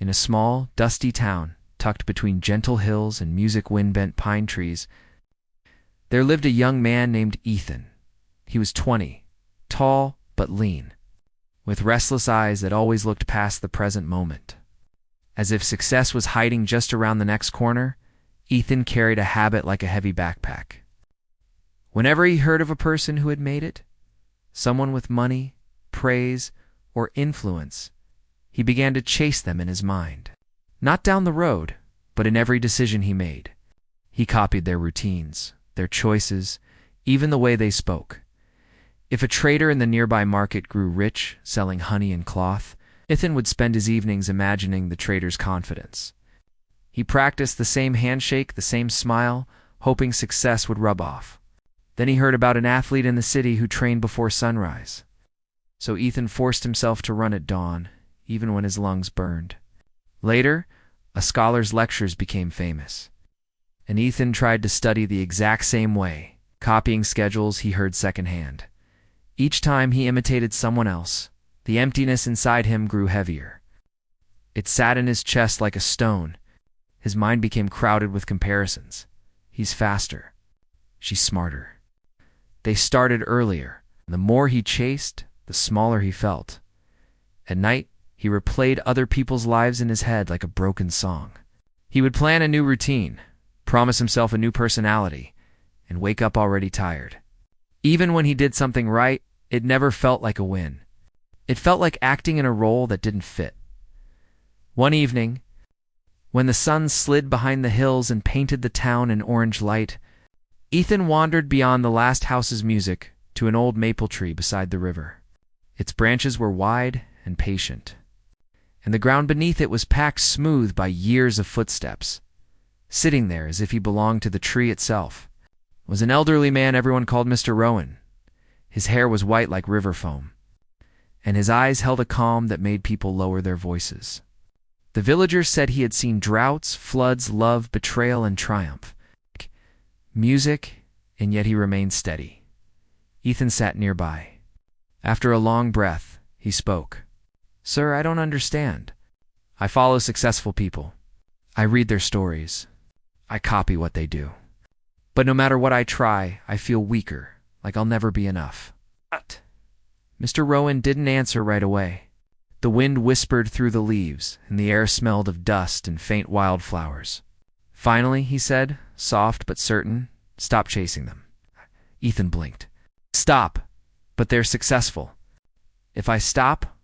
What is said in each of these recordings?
In a small, dusty town, tucked between gentle hills and music-wind-bent pine trees, there lived a young man named Ethan. He was 20, tall but lean, with restless eyes that always looked past the present moment. As if success was hiding just around the next corner, Ethan carried a habit like a heavy backpack. Whenever he heard of a person who had made it, someone with money, praise, or influence, he began to chase them in his mind. Not down the road, but in every decision he made. He copied their routines, their choices, even the way they spoke. If a trader in the nearby market grew rich, selling honey and cloth, Ethan would spend his evenings imagining the trader's confidence. He practiced the same handshake, the same smile, hoping success would rub off. Then he heard about an athlete in the city who trained before sunrise. So Ethan forced himself to run at dawn, even when his lungs burned. Later, a scholar's lectures became famous, and Ethan tried to study the exact same way, copying schedules he heard secondhand. Each time he imitated someone else, the emptiness inside him grew heavier. It sat in his chest like a stone. His mind became crowded with comparisons. He's faster. She's smarter. They started earlier. The more he chased, the smaller he felt. At night, he replayed other people's lives in his head like a broken song. He would plan a new routine, promise himself a new personality, and wake up already tired. Even when he did something right, it never felt like a win. It felt like acting in a role that didn't fit. One evening, when the sun slid behind the hills and painted the town in orange light, Ethan wandered beyond the last house's music to an old maple tree beside the river. Its branches were wide and patient, and the ground beneath it was packed smooth by years of footsteps. Sitting there as if he belonged to the tree itself was an elderly man everyone called Mr. Rowan. His hair was white like river foam, and his eyes held a calm that made people lower their voices. The villagers said he had seen droughts, floods, love, betrayal, and triumph. Music, and yet he remained steady. Ethan sat nearby. After a long breath, he spoke. "Sir, I don't understand. I follow successful people. I read their stories. I copy what they do. But no matter what I try, I feel weaker, like I'll never be enough." What? Mr. Rowan didn't answer right away. The wind whispered through the leaves, and the air smelled of dust and faint wildflowers. Finally, he said, soft but certain, "Stop chasing them." Ethan blinked. "Stop, but they're successful. If I stop,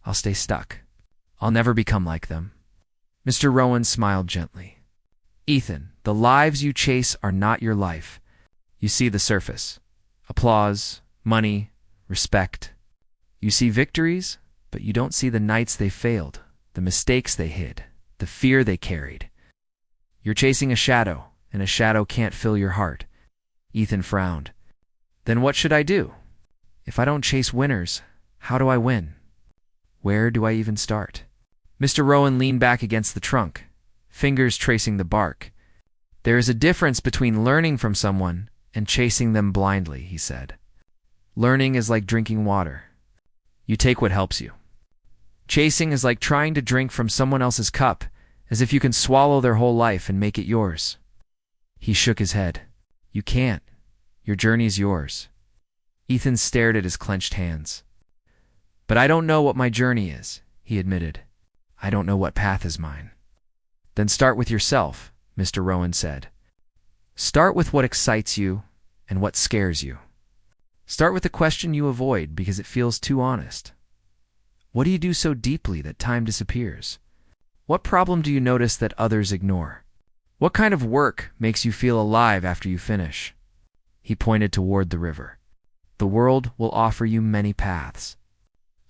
I'll stay stuck. I'll never become like them." Mr. Rowan smiled gently. "Ethan, the lives you chase are not your life. You see the surface. Applause, money, respect. You see victories, but you don't see the nights they failed, the mistakes they hid, the fear they carried. You're chasing a shadow, and a shadow can't fill your heart." Ethan frowned. "Then what should I do? If I don't chase winners, how do I win? Where do I even start?" Mr. Rowan leaned back against the trunk, fingers tracing the bark. "There is a difference between learning from someone and chasing them blindly," he said. "Learning is like drinking water. You take what helps you. Chasing is like trying to drink from someone else's cup, as if you can swallow their whole life and make it yours." He shook his head. "You can't. Your journey's yours." Ethan stared at his clenched hands. "But I don't know what my journey is," he admitted. "I don't know what path is mine." "Then start with yourself," Mr. Rowan said. "Start with what excites you and what scares you. Start with the question you avoid because it feels too honest. What do you do so deeply that time disappears? What problem do you notice that others ignore? What kind of work makes you feel alive after you finish?" He pointed toward the river. "The world will offer you many paths.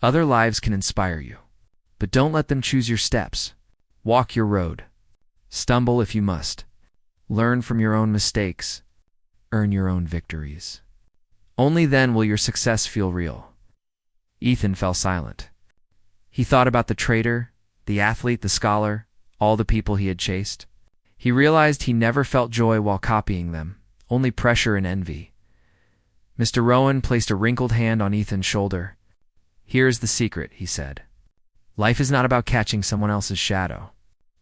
Other lives can inspire you, but don't let them choose your steps. Walk your road. Stumble if you must. Learn from your own mistakes. Earn your own victories. Only then will your success feel real." Ethan fell silent. He thought about the trader, the athlete, the scholar, all the people he had chased. He realized he never felt joy while copying them, only pressure and envy. Mr. Rowan placed a wrinkled hand on Ethan's shoulder. "Here's the secret," he said. Life is not about catching someone else's shadow.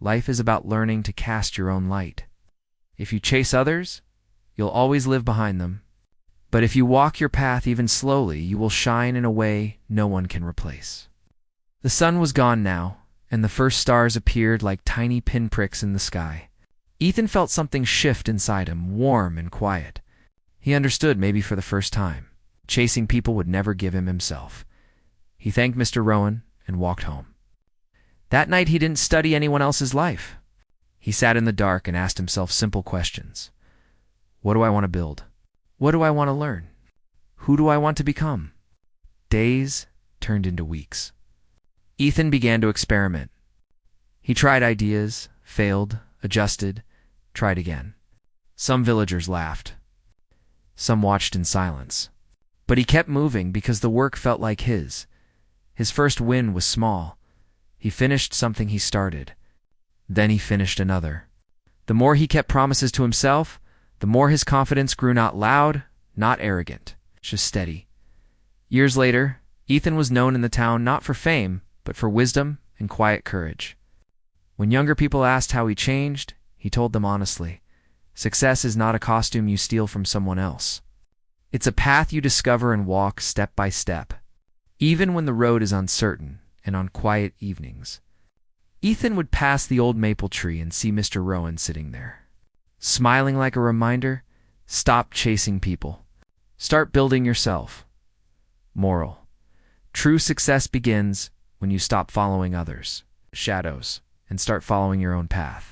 Life is about learning to cast your own light. If you chase others, you'll always live behind them. But if you walk your path even slowly, you will shine in a way no one can replace. The sun was gone now, and the first stars appeared like tiny pinpricks in the sky. Ethan felt something shift inside him, warm and quiet. He understood, maybe for the first time, chasing people would never give him himself. He thanked Mr. Rowan and walked home. That night he didn't study anyone else's life. He sat in the dark and asked himself simple questions. What do I want to build? What do I want to learn? Who do I want to become? Days turned into weeks. Ethan began to experiment. He tried ideas, failed, adjusted, tried again. Some villagers laughed. Some watched in silence. But he kept moving because the work felt like his. His first win was small. He finished something he started. Then he finished another. The more he kept promises to himself, the more his confidence grew, not loud, not arrogant, just steady. Years later, Ethan was known in the town not for fame, but for wisdom and quiet courage. When younger people asked how he changed, he told them honestly, success is not a costume you steal from someone else. It's a path you discover and walk step by step, even when the road is uncertain and on quiet evenings. Ethan would pass the old maple tree and see Mr. Rowan sitting there. Smiling like a reminder, stop chasing people. Start building yourself. Moral: true success begins when you stop following others' shadows and start following your own path.